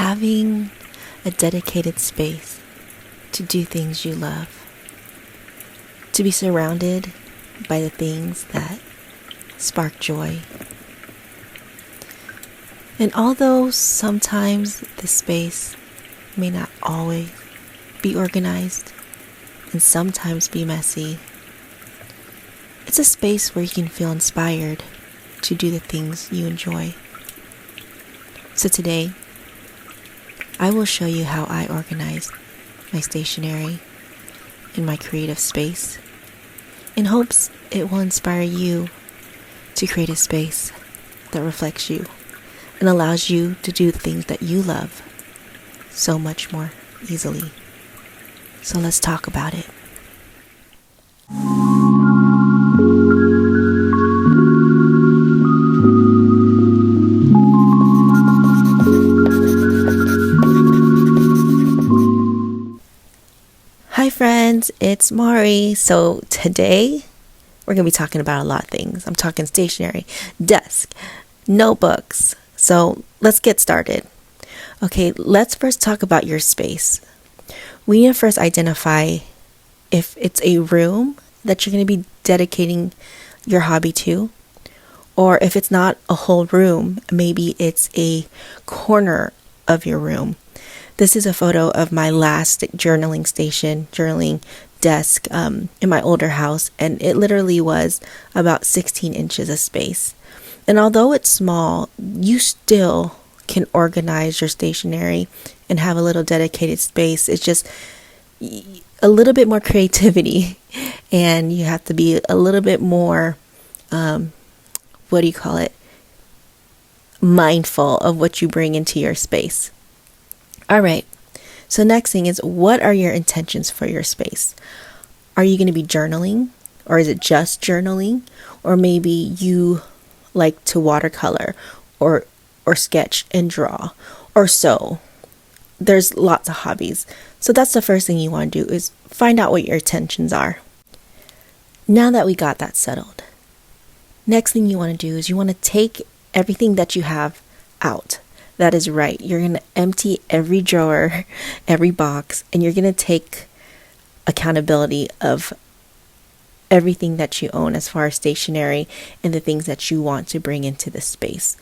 having a dedicated space to do things you love, to be surrounded by the things that spark joy. And although sometimes the space may not always be organized and sometimes be messy, it's a space where you can feel inspired to do the things you enjoy. So today, I will show you how I organize my stationery in my creative space in hopes it will inspire you to create a space that reflects you and allows you to do things that you love so much more easily. So let's talk about it. Hi friends, it's Mari. So today we're going to be talking about a lot of things. I'm talking stationery, desk, notebooks. So let's get started. Okay, let's first talk about your space. We need to first identify if it's a room that you're going to be dedicating your hobby to, or if it's not a whole room, maybe it's a corner of your room. This is a photo of my last journaling desk in my older house, and it literally was about 16 inches of space. And although it's small, you still can organize your stationery and have a little dedicated space. It's just a little bit more creativity, and you have to be a little bit more, mindful of what you bring into your space. All right, so next thing is, what are your intentions for your space? Are you going to be journaling, or is it just journaling? Or maybe you like to watercolor or sketch and draw or sew. There's lots of hobbies. So that's the first thing you want to do, is find out what your intentions are. Now that we got that settled, next thing you want to do is you want to take everything that you have out. That is right. You're going to empty every drawer, every box, and you're going to take accountability of everything that you own as far as stationery and the things that you want to bring into the space.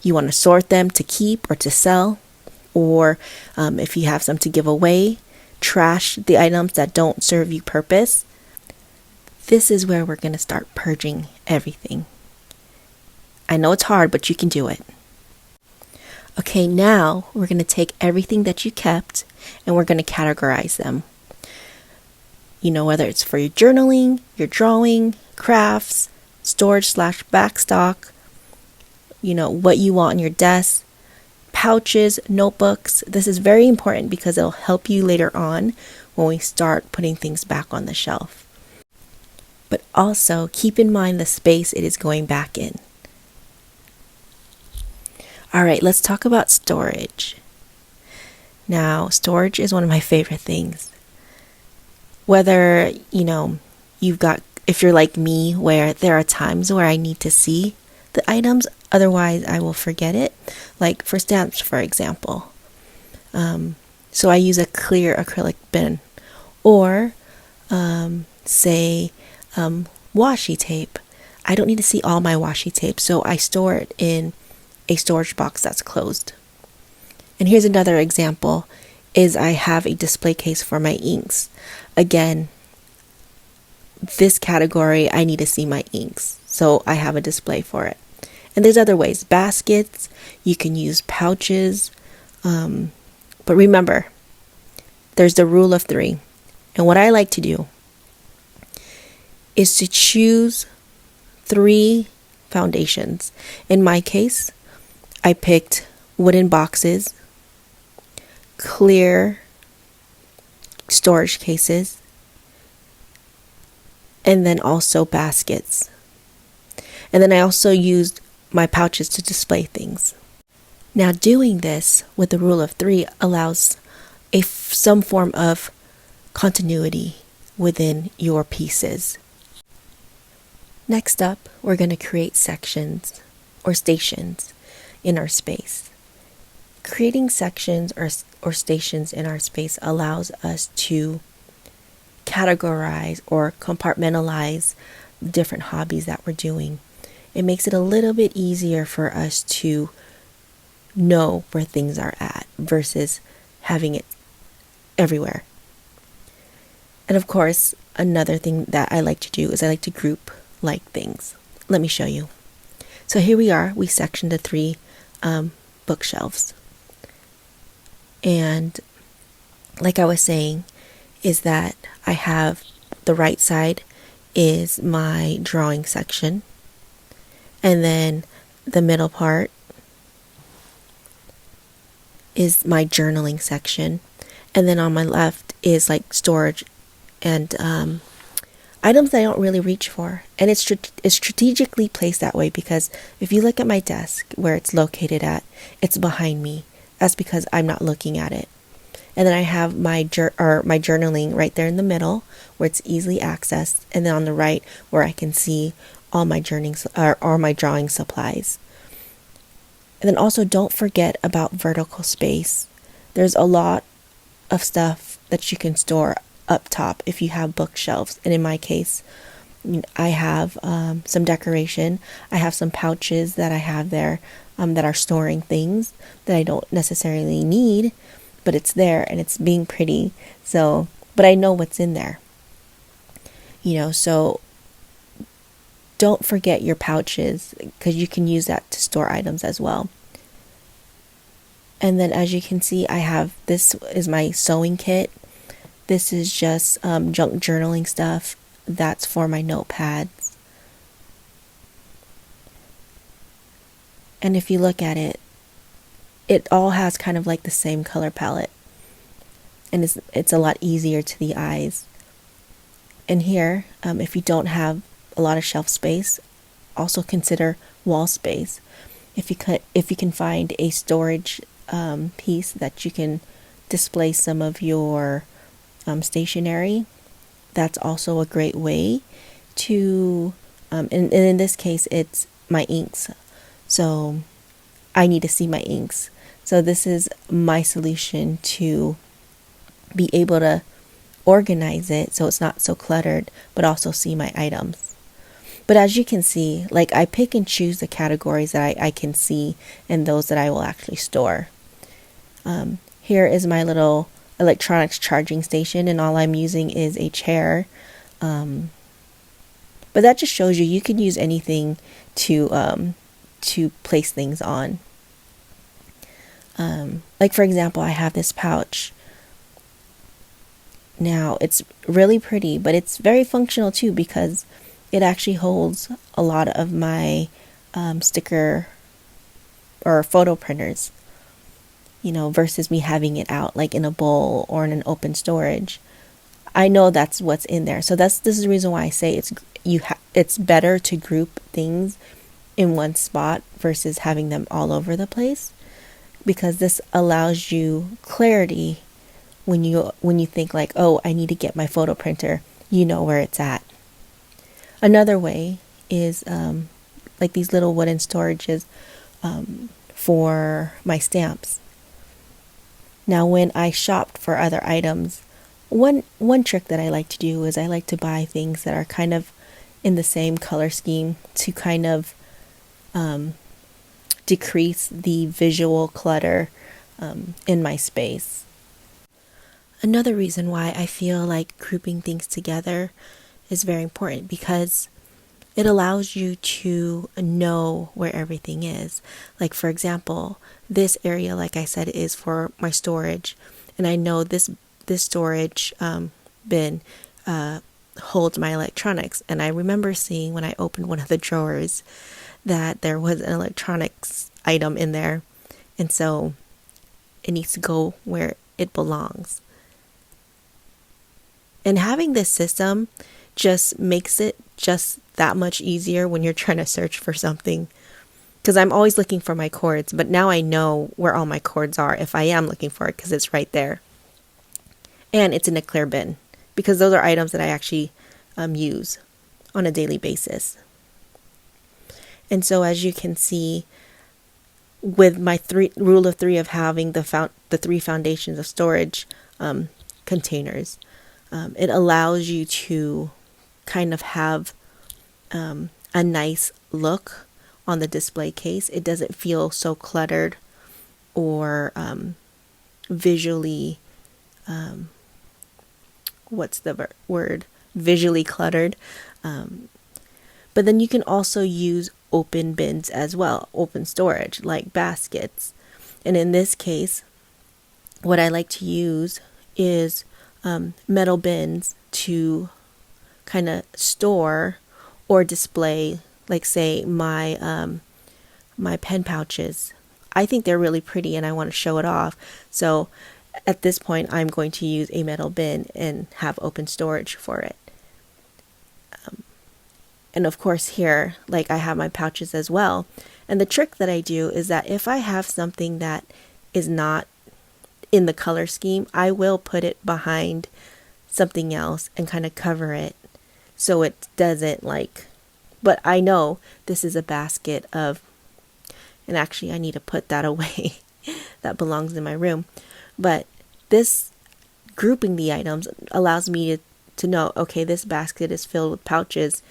You want to sort them to keep or to sell, or if you have some to give away, trash the items that don't serve you purpose. This is where we're going to start purging everything. I know it's hard, but you can do it. Okay, now we're going to take everything that you kept and we're going to categorize them. You know, whether it's for your journaling, your drawing, crafts, storage/backstock, you know, what you want on your desk, pouches, notebooks. This is very important because it'll help you later on when we start putting things back on the shelf. But also keep in mind the space it is going back in. All right, let's talk about storage. Now, storage is one of my favorite things. Whether, if you're like me, where there are times where I need to see the items, otherwise I will forget it. Like for stamps, for example. So I use a clear acrylic bin, or washi tape. I don't need to see all my washi tape, so I store it in a storage box that's closed. And here's another example, is I have a display case for my inks. Again, this category, I need to see my inks, so I have a display for it. And there's other ways, baskets, you can use pouches, but remember, there's the rule of 3. And what I like to do is to choose 3 foundations. In my case, I picked wooden boxes, clear storage cases, and then also baskets. And then I also used my pouches to display things. Now, doing this with the rule of 3 allows some form of continuity within your pieces. Next up, we're going to create sections or stations in our space. creating sections or stations in our space allows us to categorize or compartmentalize different hobbies that we're doing. It makes it a little bit easier for us to know where things are at versus having it everywhere. And of course, another thing that I like to do is I like to group like things. Let me show you. So here we are. We sectioned the 3 bookshelves. And like I was saying, is that I have the right side is my drawing section. And then the middle part is my journaling section. And then on my left is like storage and items that I don't really reach for. And it's strategically placed that way because if you look at my desk where it's located at, it's behind me. That's because I'm not looking at it. And then I have my journaling right there in the middle where it's easily accessed. And then on the right where I can see all my my drawing supplies. And then also don't forget about vertical space. There's a lot of stuff that you can store up top if you have bookshelves. And in my case, I have some decoration. I have some pouches that I have there that are storing things that I don't necessarily need, but it's there and it's being pretty. So, but I know what's in there. So don't forget your pouches because you can use that to store items as well. And then as you can see, this is my sewing kit. This is just junk journaling stuff. That's for my notepads. And if you look at it, it all has kind of like the same color palette. And it's a lot easier to the eyes. And here, if you don't have a lot of shelf space, also consider wall space. If you can find a storage piece that you can display some of your stationery, that's also a great way to and in this case it's my inks, so I need to see my inks. So this is my solution to be able to organize it so it's not so cluttered, but also see my items. But as you can see, like I pick and choose the categories that I can see and those that I will actually store. Here is my little electronics charging station, and all I'm using is a chair. But that just shows you can use anything to place things on. Like for example, I have this pouch. Now it's really pretty, but it's very functional too because it actually holds a lot of my sticker or photo printers. Versus me having it out like in a bowl or in an open storage. I know that's what's in there. So this is the reason why I say it's better to group things in one spot versus having them all over the place, because this allows you clarity when you think like, oh, I need to get my photo printer. You know where it's at. Another way is like these little wooden storages for my stamps. Now, when I shopped for other items, one trick that I like to do is I like to buy things that are kind of in the same color scheme to kind of decrease the visual clutter in my space. Another reason why I feel like grouping things together is very important because it allows you to know where everything is. Like for example, this area, like I said, is for my storage, and I know this storage bin holds my electronics. And I remember seeing when I opened one of the drawers that there was an electronics item in there, and so it needs to go where it belongs. And having this system just makes it just that much easier when you're trying to search for something. Because I'm always looking for my cords, but now I know where all my cords are if I am looking for it because it's right there. And it's in a clear bin because those are items that I actually use on a daily basis. And so as you can see, with my rule of three of having the three foundations of storage containers, it allows you to kind of have a nice look on the display case. It doesn't feel so cluttered or visually, what's the word? Visually cluttered. But then you can also use open bins as well, open storage, like baskets. And in this case, what I like to use is metal bins to kind of store or display, like say my pen pouches. I think they're really pretty and I want to show it off. So at this point, I'm going to use a metal bin and have open storage for it. And of course here, like I have my pouches as well. And the trick that I do is that if I have something that is not in the color scheme, I will put it behind something else and kind of cover it so it doesn't but I know this is a basket of, and actually I need to put that away. That belongs in my room. But this grouping the items allows me to know, okay, this basket is filled with pouches.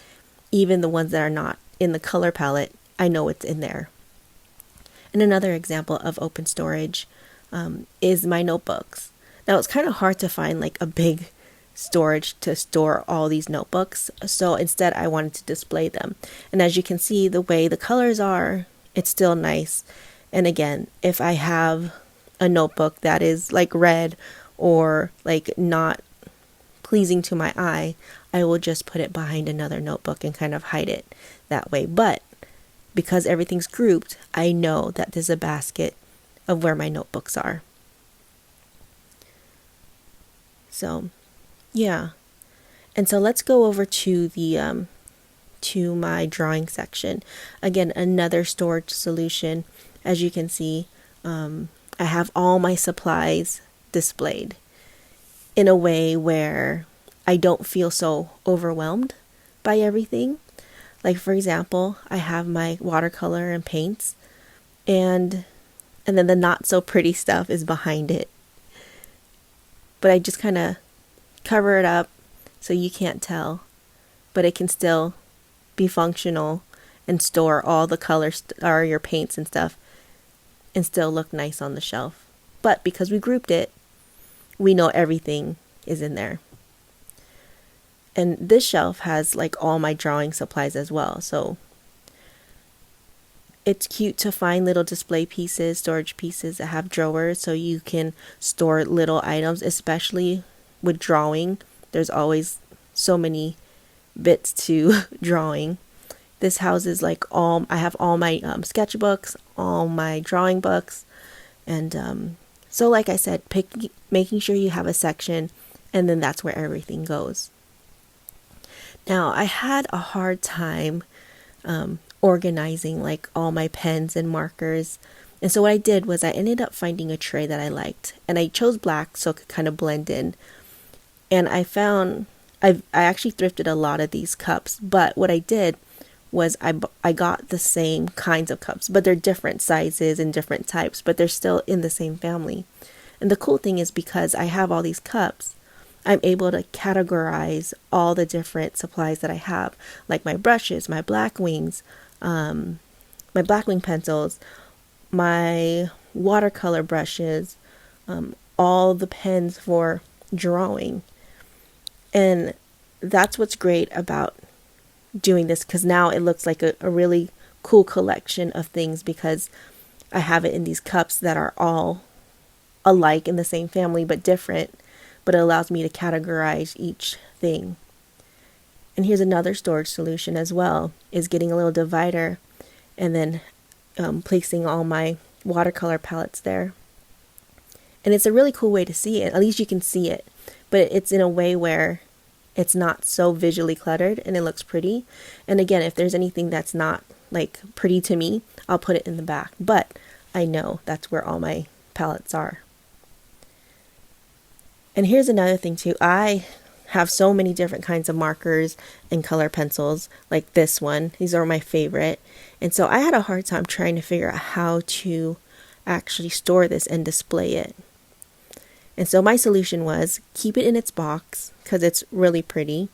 Even the ones that are not in the color palette, I know it's in there. And another example of open storage is my notebooks. Now it's kind of hard to find like a big storage to store all these notebooks. So instead I wanted to display them. And as you can see, the way the colors are, it's still nice. And again, if I have a notebook that is like red or like not pleasing to my eye, I will just put it behind another notebook and kind of hide it that way. But because everything's grouped, I know that there's a basket of where my notebooks are. So, yeah. And so let's go over to the to my drawing section. Again, another storage solution. As you can see, I have all my supplies displayed in a way where I don't feel so overwhelmed by everything. Like for example, I have my watercolor and paints, and then the not so pretty stuff is behind it. But I just kind of cover it up so you can't tell, but it can still be functional and store all the colors or your paints and stuff and still look nice on the shelf. But because we grouped it, we know everything is in there. And this shelf has like all my drawing supplies as well. So it's cute to find little display pieces, storage pieces that have drawers so you can store little items, especially with drawing. There's always so many bits to drawing. This houses like I have all my sketchbooks, all my drawing books, and so like I said, making sure you have a section, and then that's where everything goes. Now, I had a hard time organizing like all my pens and markers. And so what I did was I ended up finding a tray that I liked. And I chose black so it could kind of blend in. And I found, I actually thrifted a lot of these cups. But what I did was I got the same kinds of cups. But they're different sizes and different types. But they're still in the same family. And the cool thing is because I have all these cups, I'm able to categorize all the different supplies that I have, like my brushes, my black wings, my black wing pencils, my watercolor brushes, all the pens for drawing. And that's what's great about doing this, because now it looks like a really cool collection of things because I have it in these cups that are all alike in the same family but different. But it allows me to categorize each thing. And here's another storage solution as well, is getting a little divider and then placing all my watercolor palettes there. And it's a really cool way to see it. At least you can see it. But it's in a way where it's not so visually cluttered and it looks pretty. And again, if there's anything that's not like pretty to me, I'll put it in the back. But I know that's where all my palettes are. And here's another thing too. I have so many different kinds of markers and color pencils, like this one. These are my favorite. And so I had a hard time trying to figure out how to actually store this and display it. And so my solution was keep it in its box because it's really pretty.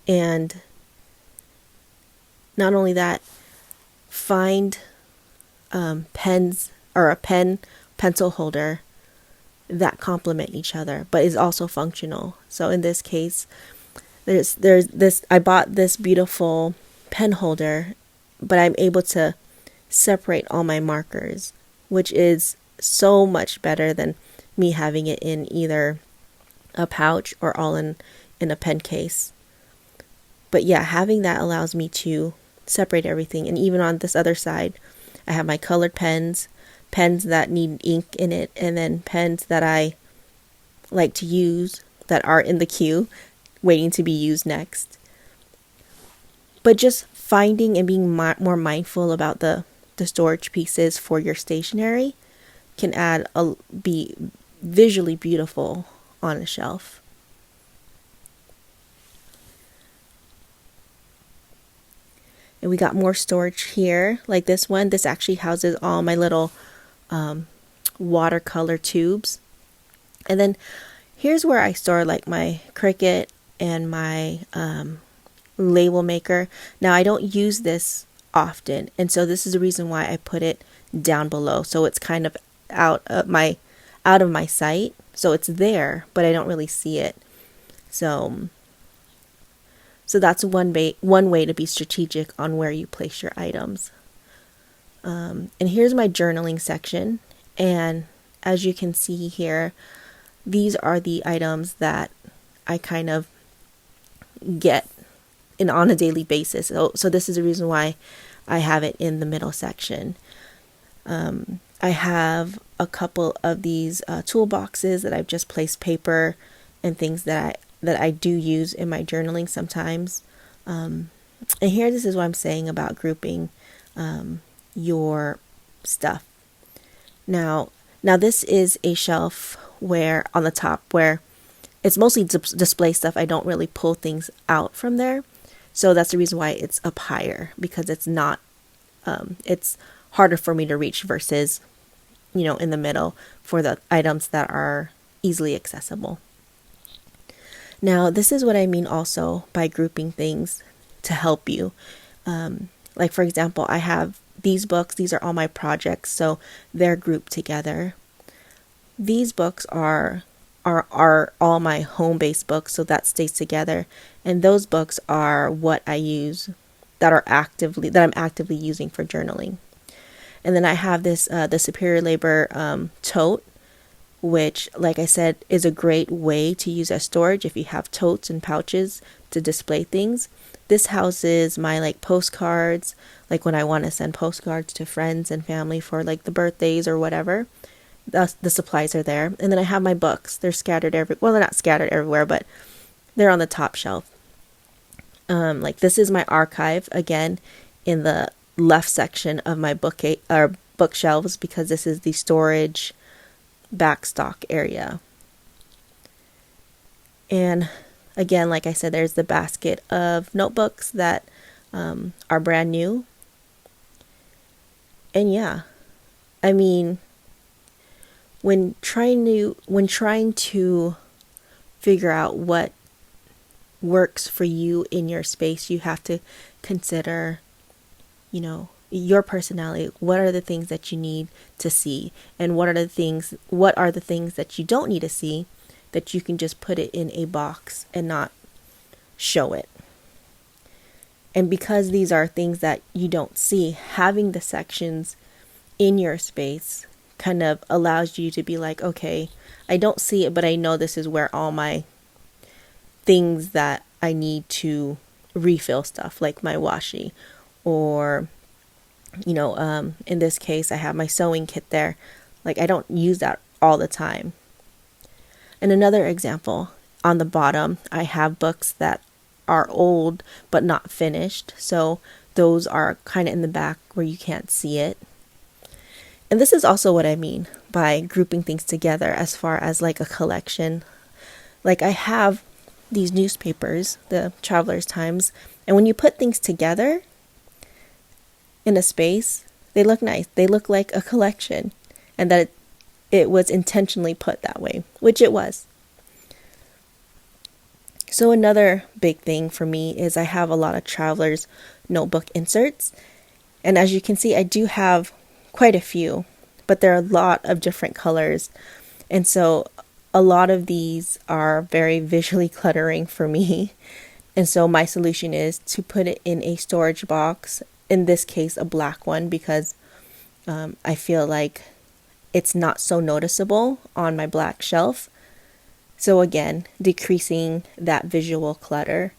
And not only that, find pens or a pencil holder that complement each other but is also functional. So in this case, there's this, I bought this beautiful pen holder, but I'm able to separate all my markers, which is so much better than me having it in either a pouch or all in a pen case. But yeah, having that allows me to separate everything. And even on this other side, I have my colored pens that need ink in it, and then pens that I like to use that are in the queue waiting to be used next. But just finding and being more mindful about the storage pieces for your stationery can be visually beautiful on a shelf. And we got more storage here, like this one. This actually houses all my little watercolor tubes. And then here's where I store like my Cricut and my label maker. Now I don't use this often, and so this is the reason why I put it down below, so it's kind of out of my sight. So it's there, but I don't really see it. So that's one way to be strategic on where you place your items. And here's my journaling section. And as you can see here, these are the items that I kind of get on a daily basis. So this is the reason why I have it in the middle section. I have a couple of these toolboxes that I've just placed paper and things that I do use in my journaling sometimes. And here, this is what I'm saying about grouping your stuff. Now this is a shelf where on the top where it's mostly display stuff. I don't really pull things out from there. So that's the reason why it's up higher, because it's not, it's harder for me to reach versus, in the middle for the items that are easily accessible. Now, this is what I mean also by grouping things to help you. Like, for example, I have these books. These are all my projects, so they're grouped together. These books are all my home-based books, so that stays together. And those books are what I use that I'm actively using for journaling. And then I have this the Superior Labor tote, which, like I said, is a great way to use as storage if you have totes and pouches to display things. This houses my postcards, like when I want to send postcards to friends and family for the birthdays or whatever. The supplies are there. And then I have my books. They're scattered well, they're not scattered everywhere, but they're on the top shelf. This is my archive, again, in the left section of my bookshelves, because this is the storage backstock area. And again, like I said, there's the basket of notebooks that are brand new. And yeah, I mean, when trying to figure out what works for you in your space, you have to consider, your personality. What are the things that you need to see, and what are the things that you don't need to see, that you can just put it in a box and not show it. And because these are things that you don't see, having the sections in your space kind of allows you to be like, okay, I don't see it, but I know this is where all my things that I need to refill stuff, like my washi, or in this case, I have my sewing kit there. I don't use that all the time. And another example, on the bottom, I have books that are old but not finished. So those are kind of in the back where you can't see it. And this is also what I mean by grouping things together as far as a collection. Like I have these newspapers, the Traveler's Times, and when you put things together in a space, they look nice. They look like a collection, and that it was intentionally put that way, which it was. So another big thing for me is I have a lot of Traveler's notebook inserts, and as you can see, I do have quite a few, but there are a lot of different colors, and so a lot of these are very visually cluttering for me. And so my solution is to put it in a storage box, in this case a black one, because I feel like it's not so noticeable on my black shelf. So again, decreasing that visual clutter.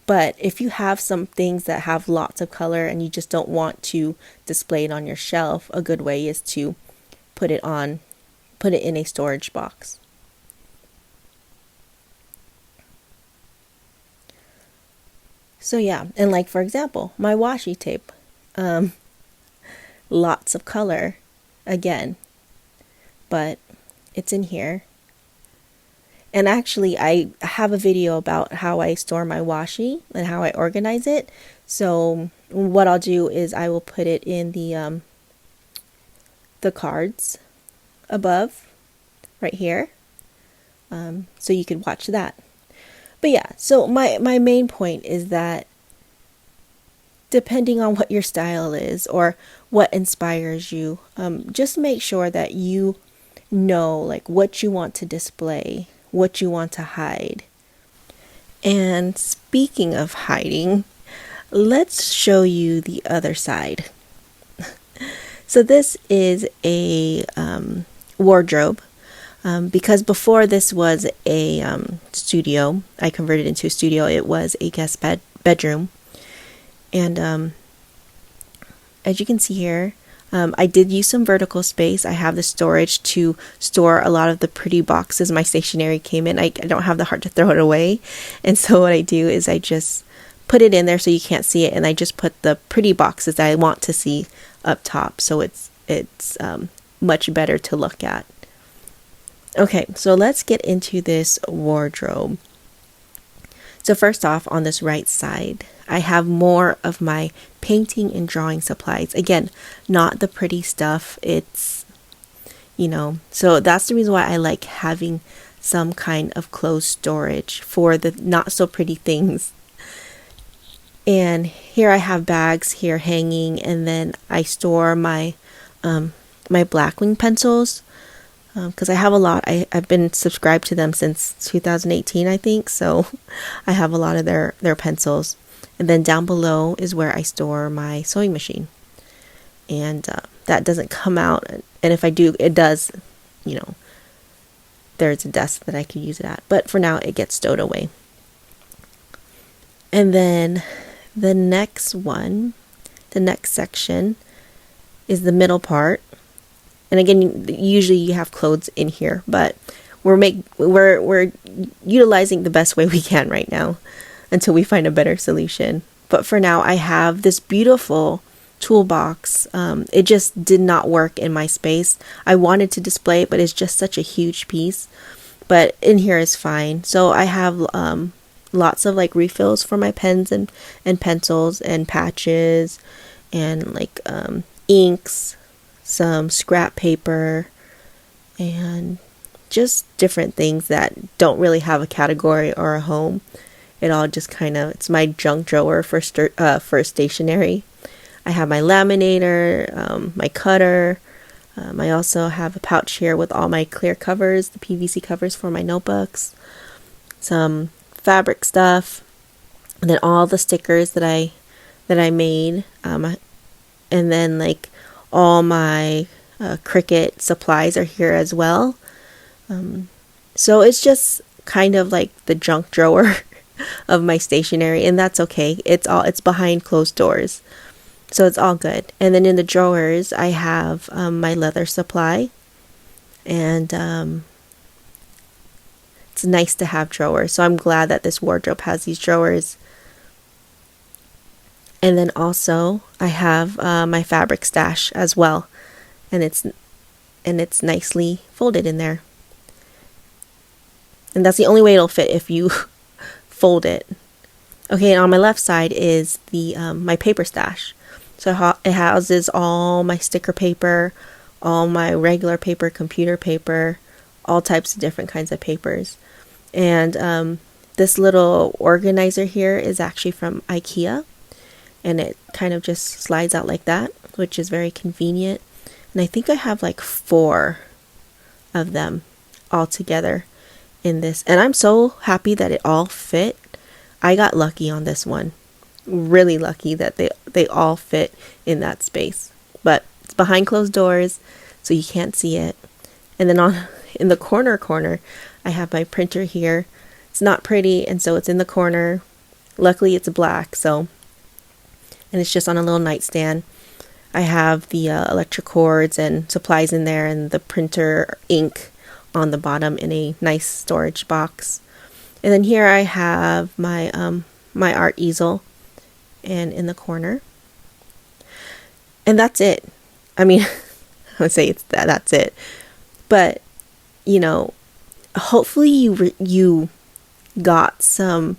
But if you have some things that have lots of color and you just don't want to display it on your shelf, a good way is to put it in a storage box. So yeah, and like for example, my washi tape, lots of color again, but it's in here. And actually I have a video about how I store my washi and how I organize it. So what I'll do is I will put it in the cards above right here, so you could watch that. But yeah, so my main point is that depending on what your style is or what inspires you, just make sure that you know like what you want to display, what you want to hide. And speaking of hiding, let's show you the other side. So this is a wardrobe. Because before this was a studio, I converted into a studio. It was a guest bedroom. And as you can see here, I did use some vertical space. I have the storage to store a lot of the pretty boxes my stationery came in. I don't have the heart to throw it away. And so what I do is I just put it in there so you can't see it. And I just put the pretty boxes that I want to see up top. So it's much better to look at. Okay, so let's get into this wardrobe. So first off, on this right side, I have more of my painting and drawing supplies. Again, not the pretty stuff. It's, so that's the reason why I like having some kind of closed storage for the not so pretty things. And here I have bags here hanging, and then I store my Blackwing pencils. Because I have a lot. I've been subscribed to them since 2018, I think. So I have a lot of their pencils. And then down below is where I store my sewing machine. And that doesn't come out. And if I do, it does, there's a desk that I could use it at. But for now, it gets stowed away. And then the next section is the middle part. And again, usually you have clothes in here, but we're utilizing the best way we can right now until we find a better solution. But for now, I have this beautiful toolbox. It just did not work in my space. I wanted to display it, but it's just such a huge piece. But in here is fine. So I have lots of like refills for my pens and pencils and patches and like inks, some scrap paper, and just different things that don't really have a category or a home. It all just it's my junk drawer for stationery. I have my laminator, my cutter. I also have a pouch here with all my clear covers, the PVC covers for my notebooks, some fabric stuff, and then all the stickers that I made, and then like all my Cricut supplies are here as well. So it's just kind of like the junk drawer of my stationery, and that's okay. It's behind closed doors, so it's all good. And then in the drawers, I have my leather supply, and it's nice to have drawers. So I'm glad that this wardrobe has these drawers. And then also I have my fabric stash as well, and it's nicely folded in there. And that's the only way it'll fit if you fold it. Okay, and on my left side is the my paper stash. So it houses all my sticker paper, all my regular paper, computer paper, all types of different kinds of papers. And this little organizer here is actually from IKEA, and it kind of just slides out like that, which is very convenient. And I think I have like 4 of them all together in this, and I'm so happy that it all fit. I got lucky on this one, really lucky that they all fit in that space. But it's behind closed doors, so you can't see it. And then in the corner, I have my printer here. It's not pretty, and so it's in the corner. Luckily, it's black, and it's just on a little nightstand. I have the electric cords and supplies in there, and the printer ink on the bottom in a nice storage box. And then here I have my my art easel, and in the corner. And that's it. I mean, I would say that's it. But hopefully you got some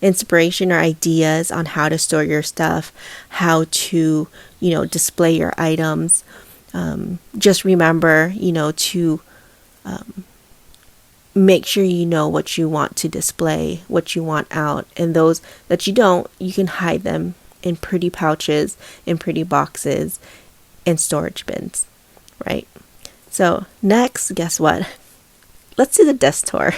inspiration or ideas on how to store your stuff, how to display your items. Just remember to make sure you know what you want to display, what you want out, and those that you don't, you can hide them in pretty pouches, in pretty boxes, and storage bins, right? So next, guess what? Let's do the desk tour.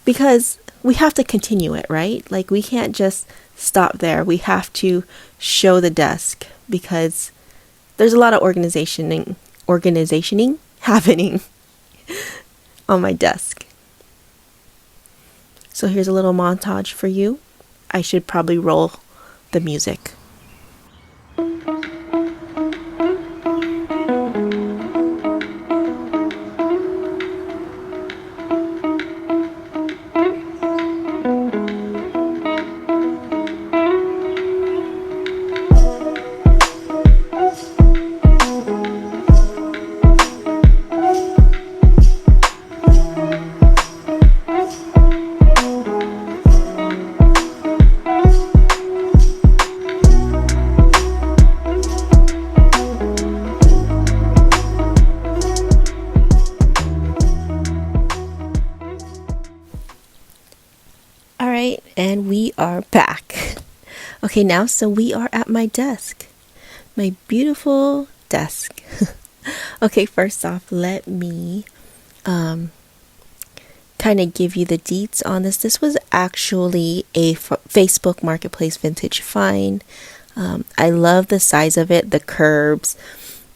Because we have to continue it, right? Like, we can't just stop there. We have to show the desk, because there's a lot of organizationing happening on my desk. So here's a little montage for you. I should probably roll the music. And we are back. Okay, now, so we are at my desk. My beautiful desk. Okay, first off, let me kind of give you the deets on this. This was actually a Facebook Marketplace vintage find. I love the size of it, the curves,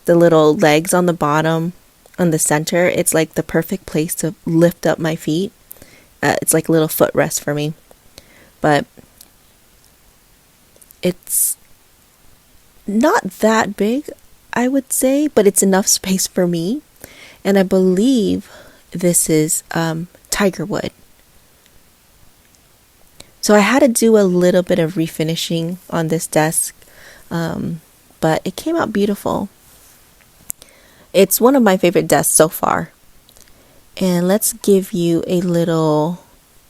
the little legs on the bottom, on the center. It's like the perfect place to lift up my feet. It's like a little footrest for me. But it's not that big, I would say, but it's enough space for me. And I believe this is tiger wood. So I had to do a little bit of refinishing on this desk, but it came out beautiful. It's one of my favorite desks so far. And let's give you a little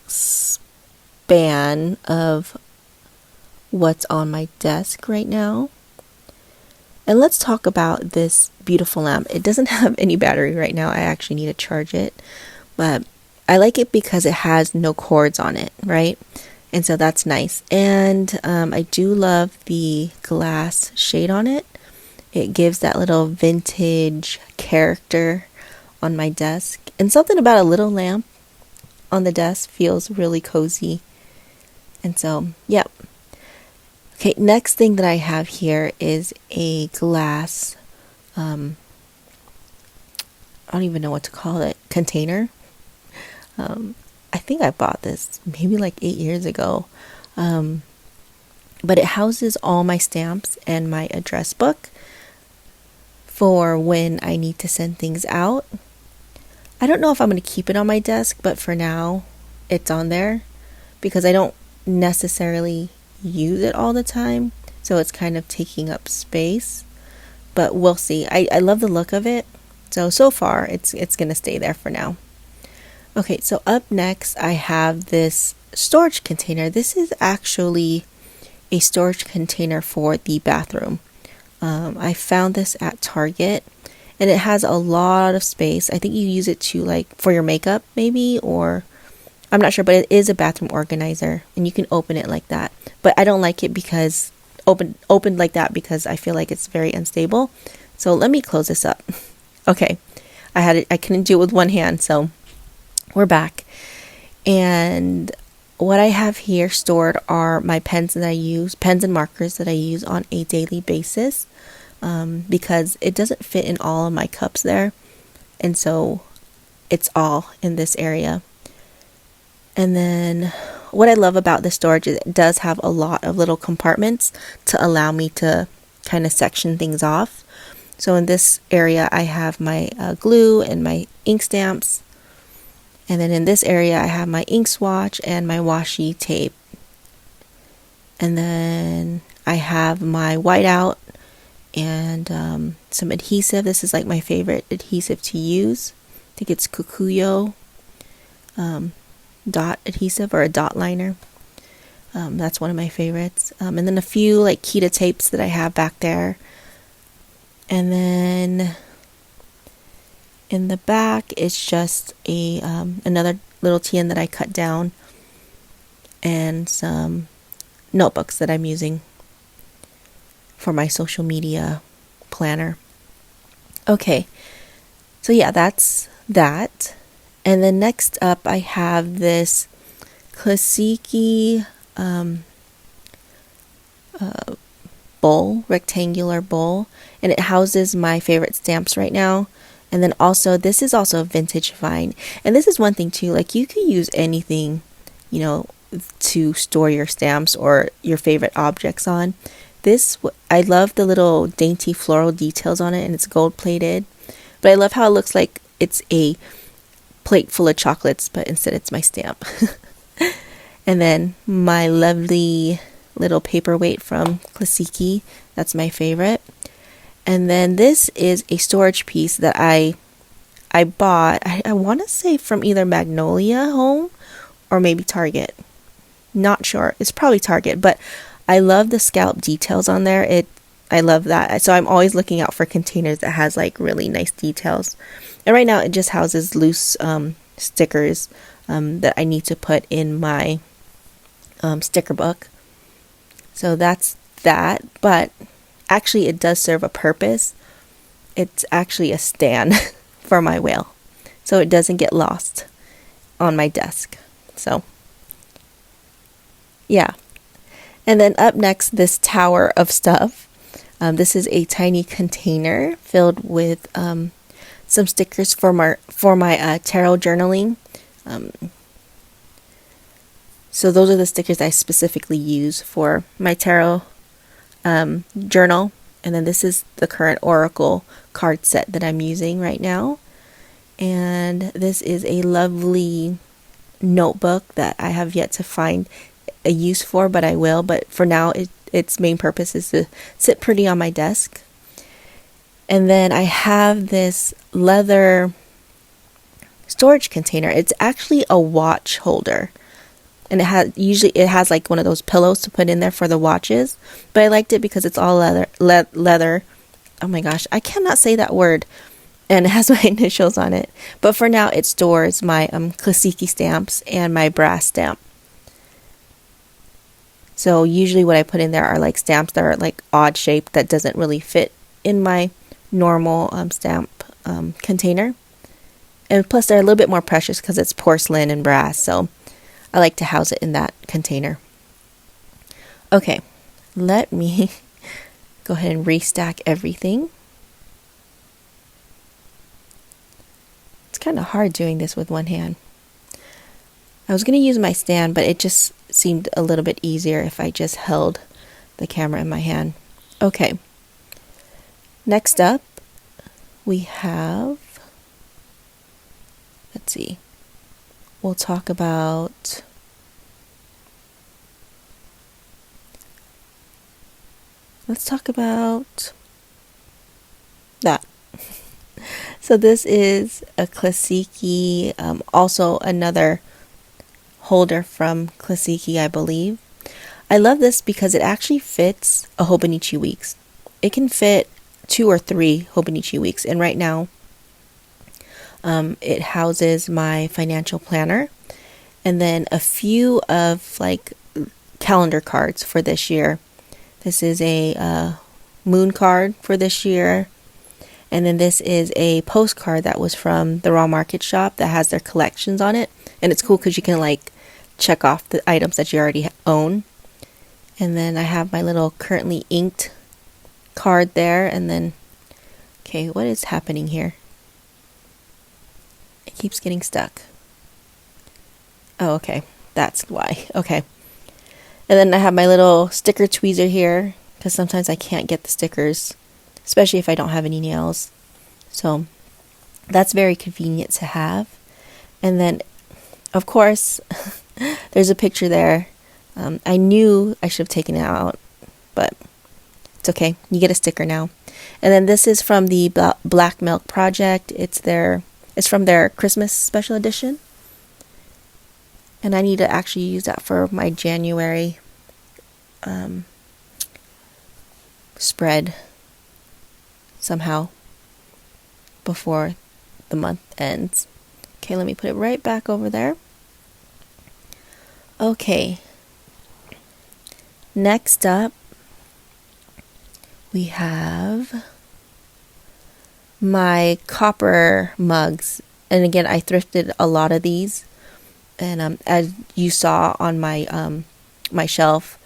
span of what's on my desk right now. And let's talk about this beautiful lamp. It doesn't have any battery right now. I actually need to charge it. But I like it because it has no cords on it, right? And so that's nice. And I do love the glass shade on it. It gives that little vintage character on my desk. And something about a little lamp on the desk feels really cozy. And so, yep. Okay, next thing that I have here is a glass, I don't even know what to call it, container. I think I bought this maybe like 8 years ago. But it houses all my stamps and my address book for when I need to send things out. I don't know if I'm going to keep it on my desk, but for now, it's on there because I don't necessarily use it all the time, so it's kind of taking up space, but we'll see. I love the look of it, so far it's gonna stay there for now. Okay, so up next I have this storage container. This is actually a storage container for the bathroom. I found this at Target, and it has a lot of space. I think you use it to like for your makeup maybe, or I'm not sure, but it is a bathroom organizer and you can open it like that. But I don't like it because opened like that because I feel like it's very unstable. So let me close this up. Okay. I couldn't do it with one hand, so we're back. And what I have here stored are my pens that I use, pens and markers that I use on a daily basis, because it doesn't fit in all of my cups there. And so it's all in this area. And then what I love about this storage is it does have a lot of little compartments to allow me to kind of section things off. So in this area, I have my glue and my ink stamps. And then in this area, I have my ink swatch and my washi tape. And then I have my whiteout and some adhesive. This is like my favorite adhesive to use. I think it's Kukuyo dot adhesive or a dot liner. That's one of my favorites. And then a few like Kita tapes that I have back there. And then in the back, it's just a another little tin that I cut down and some notebooks that I'm using for my social media planner. Okay, so yeah, that's that. And then next up, I have this Klasiki bowl, rectangular bowl, and it houses my favorite stamps right now. And then also, this is also a vintage find. And this is one thing too, like you could use anything, to store your stamps or your favorite objects on. This, I love the little dainty floral details on it, and it's gold plated. But I love how it looks like it's a plate full of chocolates, but instead it's my stamp. And then my lovely little paperweight from Klasiki. That's my favorite. And then this is a storage piece that I bought, I want to say from either Magnolia Home or maybe Target. Not sure. It's probably Target, but I love the scallop details on there. I love that. So I'm always looking out for containers that has like really nice details. And right now it just houses loose stickers that I need to put in my sticker book. So that's that. But actually it does serve a purpose. It's actually a stand for my whale, so it doesn't get lost on my desk. So yeah. And then up next, this tower of stuff. This is a tiny container filled with some stickers for my tarot journaling. So those are the stickers I specifically use for my tarot journal. And then this is the current Oracle card set that I'm using right now. And this is a lovely notebook that I have yet to find a use for, but I will. But for now, its main purpose is to sit pretty on my desk. And then I have this leather storage container. It's actually a watch holder. And it has like one of those pillows to put in there for the watches. But I liked it because it's all leather. Oh my gosh, I cannot say that word. And it has my initials on it. But for now, it stores my Klasiki stamps and my brass stamp. So usually what I put in there are like stamps that are like odd shaped that doesn't really fit in my normal stamp container. And plus they're a little bit more precious because it's porcelain and brass. So I like to house it in that container. Okay, let me go ahead and restack everything. It's kind of hard doing this with one hand. I was going to use my stand, but it just seemed a little bit easier if I just held the camera in my hand. Okay. Next up, we have, let's see, we'll talk about that. So this is a Klasiki, also another holder from Klasiki, I believe. I love this because it actually fits a Hobonichi Weeks. It can fit 2 or 3 Hobonichi Weeks, and right now it houses my financial planner and then a few of like calendar cards for this year. This is a moon card for this year. And then this is a postcard that was from the Raw Market shop that has their collections on it. And it's cool because you can like check off the items that you already own. And then I have my little currently inked card there. And then, okay, what is happening here? It keeps getting stuck. Oh, okay. That's why. Okay. And then I have my little sticker tweezer here because sometimes I can't get the stickers, especially if I don't have any nails. So that's very convenient to have. And then, of course, there's a picture there. I knew I should have taken it out, but it's okay. You get a sticker now. And then this is from the Black Milk Project. It's from their Christmas special edition. And I need to actually use that for my January spread somehow before the month ends. Okay, let me put it right back over there. Okay. Next up, we have my copper mugs. And again, I thrifted a lot of these. And as you saw on my my shelf,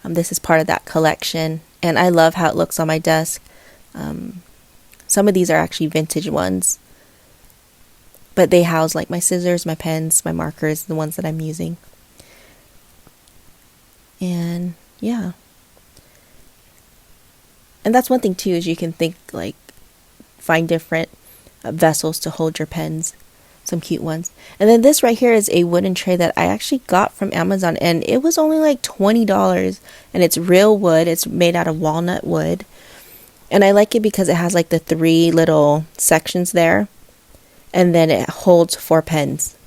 this is part of that collection. And I love how it looks on my desk. Some of these are actually vintage ones. But they house like my scissors, my pens, my markers, the ones that I'm using. And yeah. And that's one thing too, is you can think like find different vessels to hold your pens. Some cute ones. And then this right here is a wooden tray that I actually got from Amazon, and it was only like $20, and it's real wood. It's made out of walnut wood. And I like it because it has like the 3 little sections there, and then it holds 4 pens.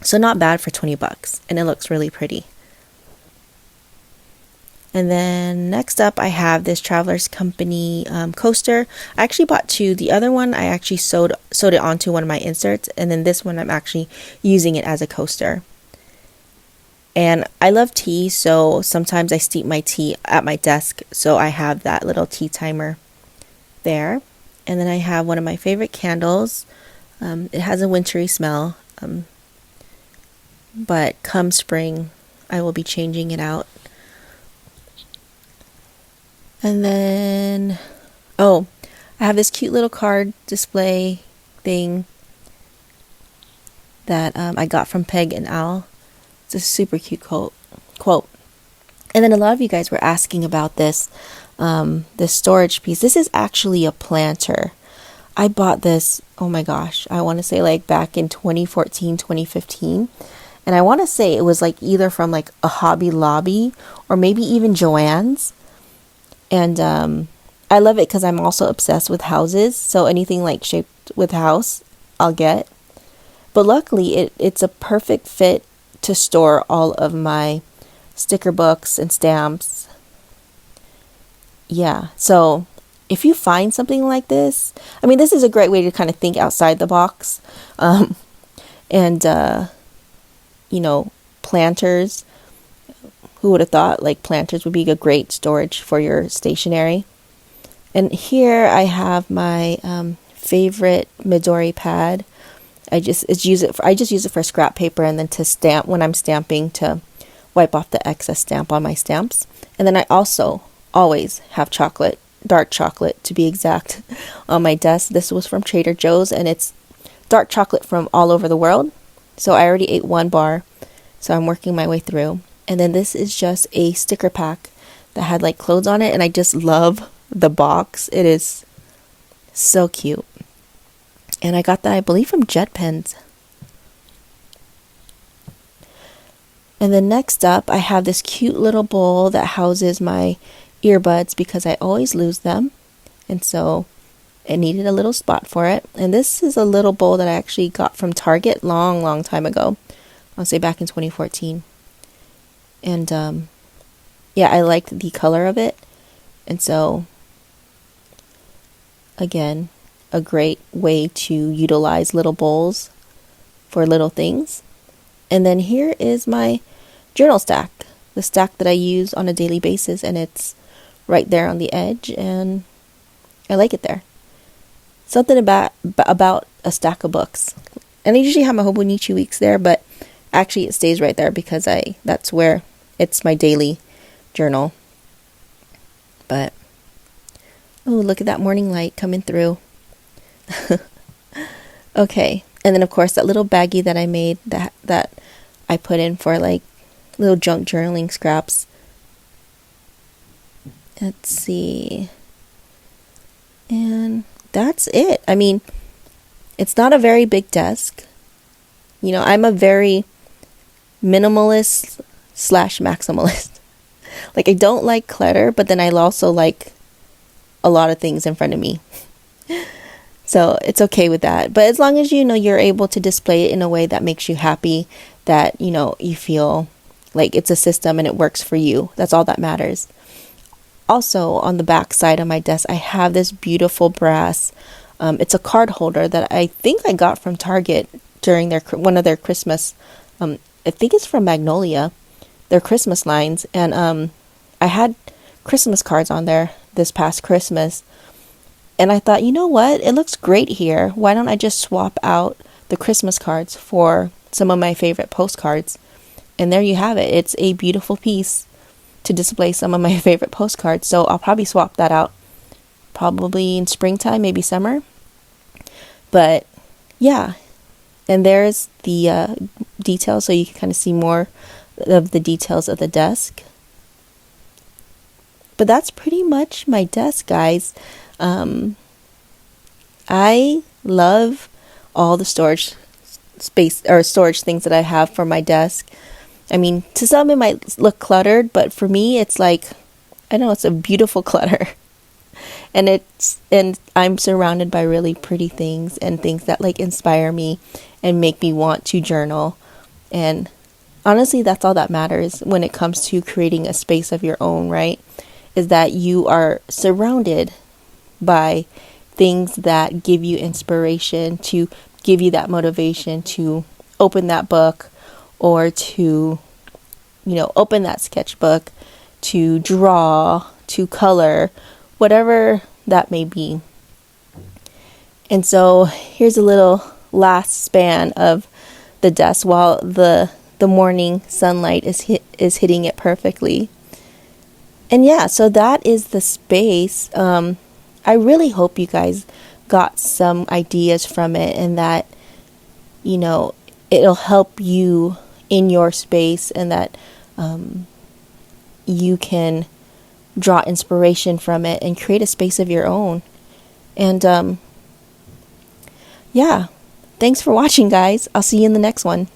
So not bad for $20, and it looks really pretty. And then next up, I have this Traveler's Company coaster. I actually bought 2. The other one, I actually sewed it onto one of my inserts. And then this one, I'm actually using it as a coaster. And I love tea, so sometimes I steep my tea at my desk. So I have that little tea timer there. And then I have one of my favorite candles. It has a wintry smell. But come spring, I will be changing it out. And then, I have this cute little card display thing that I got from Peg and Al. It's a super cute quote. And then a lot of you guys were asking about this storage piece. This is actually a planter. I bought this, oh my gosh, I want to say like back in 2014, 2015. And I want to say it was like either from like a Hobby Lobby or maybe even Joann's. And I love it because I'm also obsessed with houses. So anything like shaped with house, I'll get. But luckily, it's a perfect fit to store all of my sticker books and stamps. Yeah, so if you find something like this, I mean, this is a great way to kind of think outside the box. Planters. Who would have thought like planters would be a great storage for your stationery? And here I have my favorite Midori pad. I just use it for scrap paper, and then to stamp when I'm stamping, to wipe off the excess stamp on my stamps. And then I also always have dark chocolate to be exact, on my desk. This was from Trader Joe's, and it's dark chocolate from all over the world. So I already ate 1 bar, so I'm working my way through. And then this is just a sticker pack that had like clothes on it. And I just love the box. It is so cute. And I got that, I believe, from Jet Pens. And then next up, I have this cute little bowl that houses my earbuds because I always lose them. And so it needed a little spot for it. And this is a little bowl that I actually got from Target long time ago. I'll say back in 2014. And yeah, I liked the color of it. And so, again, a great way to utilize little bowls for little things. And then here is my journal stack, the stack that I use on a daily basis, and it's right there on the edge, and I like it there. Something about a stack of books. And I usually have my Hobonichi Weeks there, but actually it stays right there because that's where it's my daily journal. But oh, look at that morning light coming through. Okay. And then of course that little baggie that I made that I put in for like little junk journaling scraps. Let's see. And that's it. I mean, it's not a very big desk. You know, I'm a very minimalist / maximalist. Like, I don't like clutter, but then I also like a lot of things in front of me. So it's okay with that. But as long as you know you're able to display it in a way that makes you happy, that, you know, you feel like it's a system and it works for you. That's all that matters. Also, on the back side of my desk, I have this beautiful brass. It's a card holder that I think I got from Target during one of their Christmas. I think it's from Magnolia, their Christmas lines. And I had Christmas cards on there this past Christmas. And I thought, you know what? It looks great here. Why don't I just swap out the Christmas cards for some of my favorite postcards? And there you have it. It's a beautiful piece to display some of my favorite postcards. So I'll probably swap that out probably in springtime, maybe summer. But yeah. And there's the details, so you can kind of see more of the details of the desk. But that's pretty much my desk, guys. I love all the storage space or storage things that I have for my desk. I mean, to some it might look cluttered, but for me it's like, I know, it's a beautiful clutter. And I'm surrounded by really pretty things and things that like inspire me and make me want to journal. And honestly, that's all that matters when it comes to creating a space of your own, right? Is that you are surrounded by things that give you inspiration, to give you that motivation to open that book, or to, you know, open that sketchbook, to draw, to color, whatever that may be. And so here's a little last span of the desk while the morning sunlight is hitting it perfectly. And yeah, so that is the space. I really hope you guys got some ideas from it, and that, you know, it'll help you in your space, and that you can draw inspiration from it and create a space of your own. And yeah, thanks for watching, guys. I'll see you in the next one.